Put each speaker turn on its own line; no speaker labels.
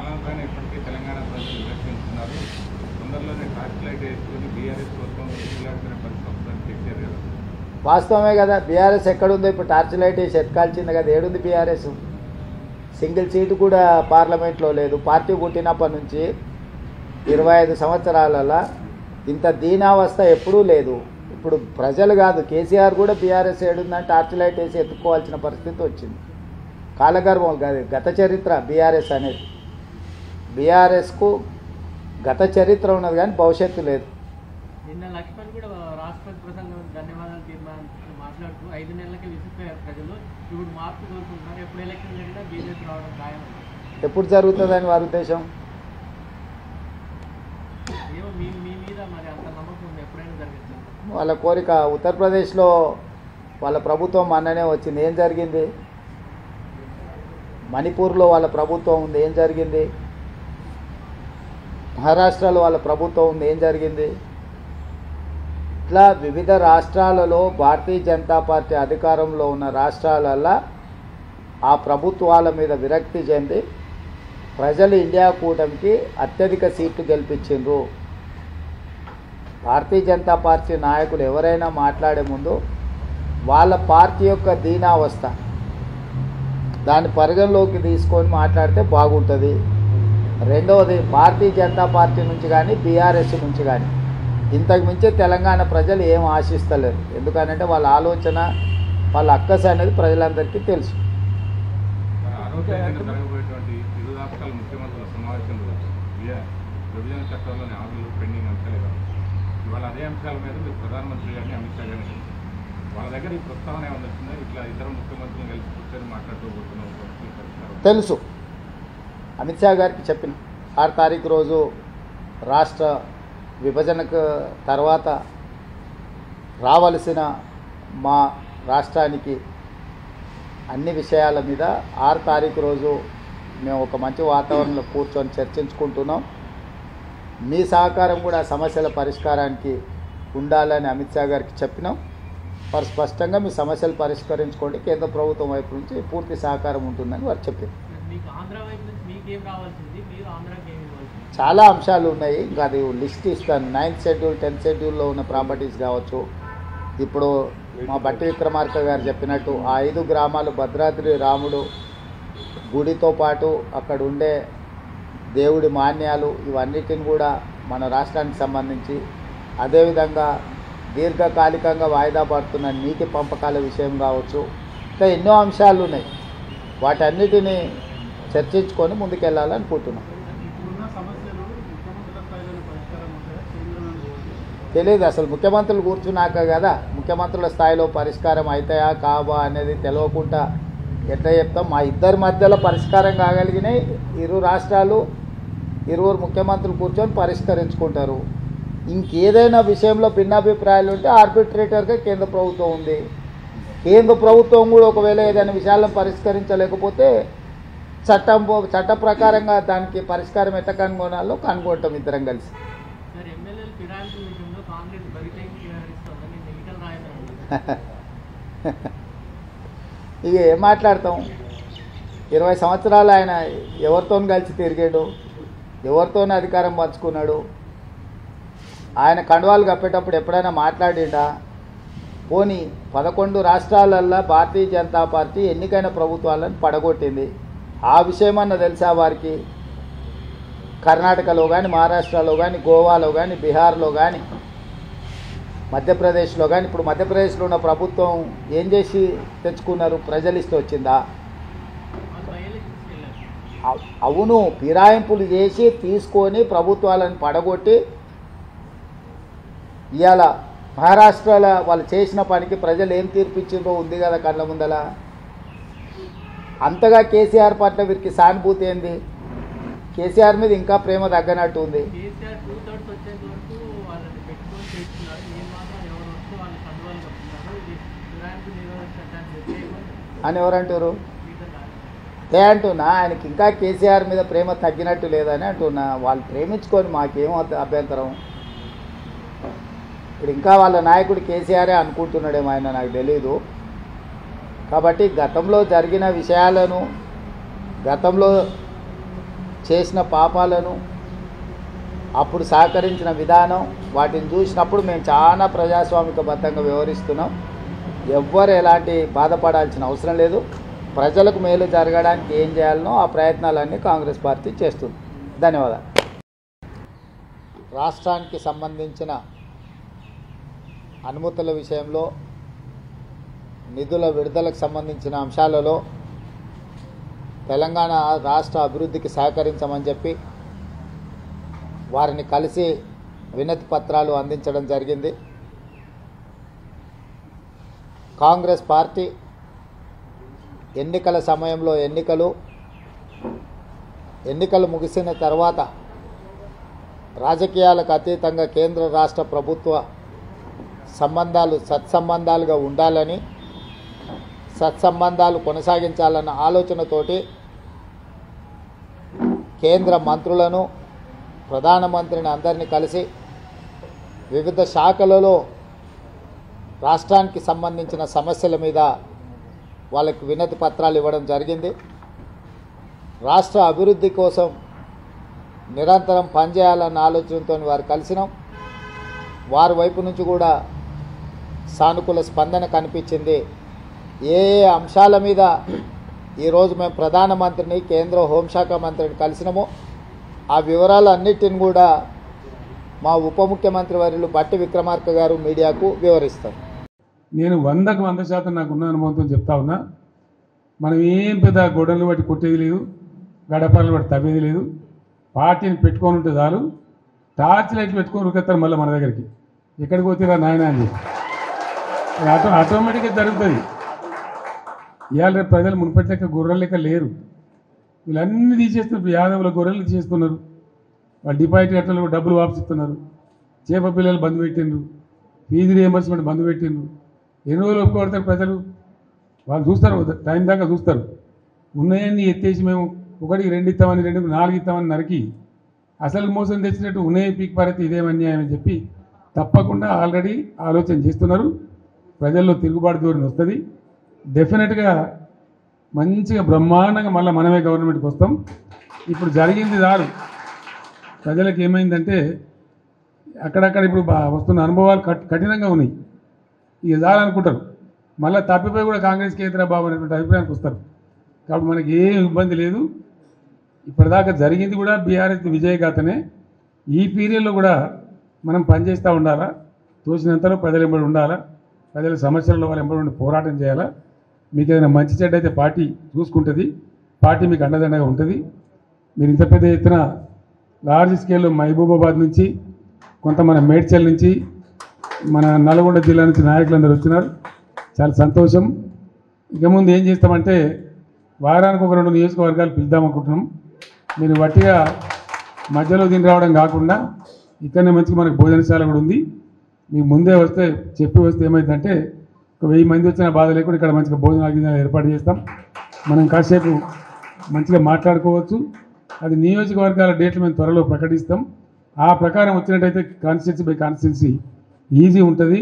పైన ఇప్పటికే తెలంగాణ ప్రజలు విమర్శిస్తున్నారు. తొందరలోనే టార్చ్ లైట్ వేసుకుని బీఆర్ఎస్ కోసం ఎదుగులాడుతున్న పరిస్థితి కేసీఆర్ కదా.
వాస్తవమే కదా. బీఆర్ఎస్ ఎక్కడుందో ఇప్పుడు టార్చ్ లైట్ వేసి ఎత్కాల్చింది కదా. ఏడుంది బీఆర్ఎస్? సింగిల్ సీటు కూడా పార్లమెంట్లో లేదు. పార్టీ పుట్టినప్పటి నుంచి 25 సంవత్సరాలలో ఇంత దీనావస్థ ఎప్పుడూ లేదు. ఇప్పుడు ప్రజలు కాదు, కేసీఆర్ కూడా బీఆర్ఎస్ ఏడుందని టార్చ్ లైట్ వేసి ఎత్తుకోవాల్సిన పరిస్థితి వచ్చింది. కాలగర్భం కాదు, గత చరిత్ర బీఆర్ఎస్ అనేది. బీఆర్ఎస్కు గత చరిత్ర ఉన్నది కానీ భవిష్యత్తు లేదు.
నిన్న లక్ష్మణ్ కూడా రాష్ట్రపతి ప్రసంగం ధన్యవాదాలు మాట్లాడుతూ 5 నెలలకే విసిపోయారు ప్రజలు, ఇప్పుడు మార్పు కోరుకుంటున్నారు, ఎప్పుడు ఎలక్షన్ జరిగినా బీజేపీ రావడం ఖాయం.
ఎప్పుడు జరుగుతుందని వారి ఉద్దేశం?
ఏమో మీ మీద మరి అంత నమ్మకం ఉంది, ఎప్పుడైనా జరుగుతుంది
వాళ్ళ కోరిక. ఉత్తరప్రదేశ్లో వాళ్ళ ప్రభుత్వం మొన్ననే వచ్చింది, ఏం జరిగింది? మణిపూర్లో వాళ్ళ ప్రభుత్వం ఉంది, ఏం జరిగింది? మహారాష్ట్రలో వాళ్ళ ప్రభుత్వం ఉంది, ఏం జరిగింది? ఇట్లా వివిధ రాష్ట్రాలలో భారతీయ జనతా పార్టీ అధికారంలో ఉన్న రాష్ట్రాలల్లో ఆ ప్రభుత్వాల మీద విరక్తి చెంది ప్రజలు ఇండియా కూటమికి అత్యధిక సీట్లు గెలిపించిండ్రు. భారతీయ జనతా పార్టీ నాయకులు ఎవరైనా మాట్లాడే ముందు వాళ్ళ పార్టీ యొక్క దీనావస్థ దాన్ని పరిగణలోకి తీసుకొని మాట్లాడితే బాగుంటుంది. రెండవది, భారతీయ జనతా పార్టీ నుంచి కానీ బీఆర్ఎస్ నుంచి కానీ ఇంతకు మించి తెలంగాణ ప్రజలు ఏం ఆశిస్తలేరు. ఎందుకనంటే వాళ్ళ ఆలోచన, వాళ్ళ అక్కస అనేది ప్రజలందరికీ తెలుసు.
జరగబోయేటువంటి ఇరు రాష్ట్రాల ముఖ్యమంత్రుల సమావేశంలో విభజన చట్టంలోని హామీలు పెండింగ్ అంశాలే కాదు, ఇవాళ అదే అంశాల మీద మీరు ప్రధానమంత్రి గారిని అమిత్ షా గారిని వాళ్ళ దగ్గర ఈ ప్రస్తావన ఏమన్నా వచ్చిందా? ఇట్లా ఇతర ముఖ్యమంత్రులను కలిసి కూర్చొని మాట్లాడుకోబోతున్నాం
తెలుసు. అమిత్ షా గారికి చెప్పిన 6 తారీఖు రోజు రాష్ట్ర విభజనకు తర్వాత రావలసిన మా రాష్ట్రానికి అన్ని విషయాల మీద 6 తారీఖు రోజు మేము ఒక మంచి వాతావరణంలో కూర్చొని చర్చించుకుంటున్నాం. మీ సహకారం కూడా సమస్యల పరిష్కారానికి ఉండాలని అమిత్ షా గారికి చెప్పినాం. వారు స్పష్టంగా మీ సమస్యలు పరిష్కరించుకోండి, కేంద్ర ప్రభుత్వం వైపు నుంచి పూర్తి సహకారం ఉంటుందని వారు చెప్పారు. చాలా అంశాలు ఉన్నాయి, ఇంకా అది లిస్ట్ ఇస్తాను. 9th షెడ్యూల్ 10th షెడ్యూల్లో ఉన్న ప్రాపర్టీస్ కావచ్చు. ఇప్పుడు మా బట్టి విక్రమార్క గారు చెప్పినట్టు ఆ 5 గ్రామాలు భద్రాద్రి రాముడు గుడితో పాటు అక్కడ ఉండే దేవుడి మాన్యాలు ఇవన్నిటిని కూడా మన రాష్ట్రానికి సంబంధించి, అదేవిధంగా దీర్ఘకాలికంగా వాయిదా పడుతున్న నీటి పంపకాల విషయం కావచ్చు, ఇంకా ఎన్నో అంశాలు ఉన్నాయి. వాటన్నిటిని చర్చించుకొని ముందుకెళ్ళాలనుకుంటున్నాం. తెలియదు అసలు, ముఖ్యమంత్రులు కూర్చున్నాక కదా ముఖ్యమంత్రుల స్థాయిలో పరిష్కారం అవుతాయా కావా అనేది తెలియకుండా ఎట్లా చెప్తాం. మా ఇద్దరి మధ్యలో పరిష్కారం కాగలిగినాయి. ఇరు రాష్ట్రాలు 20 ముఖ్యమంత్రులు కూర్చొని పరిష్కరించుకుంటారు. ఇంకేదైనా విషయంలో భిన్నాభిప్రాయాలు ఉంటే ఆర్బిట్రేటర్గా కేంద్ర ప్రభుత్వం ఉంది. కేంద్ర ప్రభుత్వం కూడా ఒకవేళ ఏదైనా విషయాలను పరిష్కరించలేకపోతే చట్ట ప్రకారంగా దానికి పరిష్కారం ఎట్లా కనుగొనాలో కనుగొంటాం ఇద్దరం కలిసి. ఇక ఏం మాట్లాడతాం? 20 సంవత్సరాలు ఆయన ఎవరితో కలిసి తిరిగాడు, ఎవరితోనే అధికారం పంచుకున్నాడు? ఆయన కండువాలు కప్పేటప్పుడు ఎప్పుడైనా మాట్లాడిండా? పోనీ 11 రాష్ట్రాలల్లో భారతీయ జనతా పార్టీ ఎన్నికైన ప్రభుత్వాలను పడగొట్టింది. ఆ విషయమన్నా తెలుసా వారికి? కర్ణాటకలో కానీ, మహారాష్ట్రలో కానీ, గోవాలో కానీ, బీహార్లో కానీ, మధ్యప్రదేశ్లో కానీ, ఇప్పుడు మధ్యప్రదేశ్లో ఉన్న ప్రభుత్వం ఏం చేసి తెచ్చుకున్నారు? ప్రజలు ఇస్తే వచ్చిందా? అవును, ఫిరాయింపులు చేసి తీసుకొని ప్రభుత్వాలను పడగొట్టి ఇవాళ మహారాష్ట్రలో వాళ్ళు చేసిన పనికి ప్రజలు ఏం తీర్పిచ్చిందో ఉంది కదా కళ్ళ ముందల. అంతగా కేసీఆర్ పట్ల వీరికి సానుభూతి ఏంది? కేసీఆర్ మీద ఇంకా ప్రేమ తగ్గనట్టు ఉంది. అని ఎవరంటారు? అంటున్నా ఆయనకి ఇంకా కేసీఆర్ మీద ప్రేమ తగ్గినట్టు లేదని అంటున్నా. వాళ్ళు ప్రేమించుకొని మాకేమో అభ్యంతరం. ఇప్పుడు ఇంకా వాళ్ళ నాయకుడు కేసీఆరే అనుకుంటున్నాడేమో ఆయన, నాకు తెలీదు. కాబట్టి గతంలో జరిగిన విషయాలను, గతంలో చేసిన పాపాలను అప్పుడు సహకరించిన విధానం వాటిని చూసినప్పుడు మేము చాలా ప్రజాస్వామికబద్ధంగా వ్యవహరిస్తున్నాం. ఎవ్వరు ఎలాంటి బాధపడాల్సిన అవసరం లేదు. ప్రజలకు మేలు జరగడానికి ఏం చేయాలనో ఆ ప్రయత్నాలన్నీ కాంగ్రెస్ పార్టీ చేస్తుంది. ధన్యవాదాలు. రాష్ట్రానికి సంబంధించిన అనుమతుల విషయంలో, నిధుల విడుదలకు సంబంధించిన అంశాలలో తెలంగాణ రాష్ట్ర అభివృద్ధికి సహకరించమని చెప్పి వారిని కలిసి వినతి పత్రాలు అందించడం జరిగింది. కాంగ్రెస్ పార్టీ ఎన్నికల సమయంలో ఎన్నికలు ముగిసిన తర్వాత రాజకీయాలకు అతీతంగా కేంద్ర రాష్ట్ర ప్రభుత్వ సంబంధాలు సత్సంబంధాలుగా ఉండాలని, సత్సంబంధాలు కొనసాగించాలన్న ఆలోచనతోటి కేంద్ర మంత్రులను, ప్రధానమంత్రిని అందరినీ కలిసి వివిధ శాఖలలో రాష్ట్రానికి సంబంధించిన సమస్యల మీద వాళ్ళకి వినతి పత్రాలు ఇవ్వడం జరిగింది. రాష్ట్ర అభివృద్ధి కోసం నిరంతరం పనిచేయాలన్న ఆలోచనతో వారు కలిసినాం. వారి వైపు నుంచి కూడా సానుకూల స్పందన కనిపించింది. ఏ అంశాల మీద ఈరోజు మేము ప్రధానమంత్రిని, కేంద్ర హోంశాఖ మంత్రిని కలిసినామో ఆ వివరాలన్నిటిని కూడా మా ఉప ముఖ్యమంత్రి వర్యులు బట్టి విక్రమార్క గారు మీడియాకు వివరిస్తారు.
నేను 100కు 100% నాకున్న అనుభవంతో చెప్తా ఉన్నా. మనం ఏం పెద్ద గొడవలు బట్టి కొట్టేది లేదు, గడపలు బట్టి తవ్వేది లేదు. పార్టీని పెట్టుకొని ఉంటే చాలు, టార్చ్ లైట్లు పెట్టుకొని ఉరికెత్తారు మళ్ళీ మన దగ్గరికి. ఎక్కడికి పోతారా నాయన అని ఆటోమేటిక్గా జరుగుతుంది. ఇవాళ రేపు ప్రజలు మునుపటి లెక్క గొర్రెల లెక్క లేరు. వీళ్ళన్నీ తీసేస్తున్నారు. యాదవుల గొర్రెలు తీసేస్తున్నారు. వాళ్ళు డిపాజిట్ కట్టలు డబ్బులు వాపసిస్తున్నారు. చేప పిల్లలు బంద్ పెట్టిండ్రు, ఫీజు రియంబర్స్మెంట్ బంద్ పెట్టిండ్రు. ఎన్ని రోజులు ఒప్పుకోబడతారు ప్రజలు? వాళ్ళు చూస్తారు, టైం దాకా చూస్తారు. ఉన్నాయన్నీ ఎత్తేసి మేము 1కి 2 ఇస్తామని, 2కి 4 ఇస్తామని నరికి అసలు మోసం తెచ్చినట్టు ఉన్నాయి పీక్ పారైతే ఇదేం అన్యాయం అని చెప్పి తప్పకుండా ఆల్రెడీ ఆలోచన చేస్తున్నారు. ప్రజల్లో తిరుగుబాటు ధోరణి వస్తుంది. డెఫినెట్గా మంచిగా బ్రహ్మాండంగా మళ్ళీ మనమే గవర్నమెంట్కి వస్తాం. ఇప్పుడు జరిగింది చాలు. ప్రజలకు ఏమైందంటే అక్కడక్కడ ఇప్పుడు వస్తున్న అనుభవాలు కఠినంగా ఉన్నాయి. ఇక చాలనుకుంటారు. మళ్ళీ తప్పిపోయి కూడా కాంగ్రెస్కి ఏతరా బాబు అనేటువంటి అభిప్రాయానికి వస్తారు. కాబట్టి మనకి ఏం ఇబ్బంది లేదు. ఇప్పటిదాకా జరిగింది కూడా బీఆర్ఎస్ విజయగాథనే. ఈ పీరియడ్లో కూడా మనం పనిచేస్తూ ఉండాలా, తోచినంతలో ప్రజలు ఎంబడి ఉండాలా, ప్రజల సమస్యల్లో వాళ్ళు ఎంబడి ఉండి పోరాటం చేయాలా. మీకు ఏదైనా మంచి చెడ్డ అయితే పార్టీ చూసుకుంటుంది, పార్టీ మీకు అండదండగా ఉంటుంది. మీరు ఇంత పెద్ద ఎత్తున లార్జ్ స్కేల్లో మహబూబాబాద్ నుంచి, కొంత మన మేడ్చల్ నుంచి, మన నల్గొండ జిల్లా నుంచి నాయకులందరూ వచ్చినారు. చాలా సంతోషం. ఇక ముందు ఏం చేస్తామంటే వారానికి ఒక 2 నియోజకవర్గాలు పిలుద్దామనుకుంటున్నాం. మీరు వట్టిగా మధ్యలో దీని రావడం కాకుండా ఇక్కడనే మంచిగా మనకు భోజనశాల కూడా ఉంది. మీకు ముందే వస్తే చెప్పి వస్తే ఏమైందంటే ఒక 1000 మంది వచ్చిన బాధ లేకుండా ఇక్కడ మంచిగా భోజనాలు ఏర్పాటు చేస్తాం. మనం కాసేపు మంచిగా మాట్లాడుకోవచ్చు. అది నియోజకవర్గాల డేట్లు మేము త్వరలో ప్రకటిస్తాం. ఆ ప్రకారం వచ్చినట్టయితే కాన్స్టిట్యున్సీ బై కాన్స్టిట్యున్సీ ఈజీ ఉంటుంది.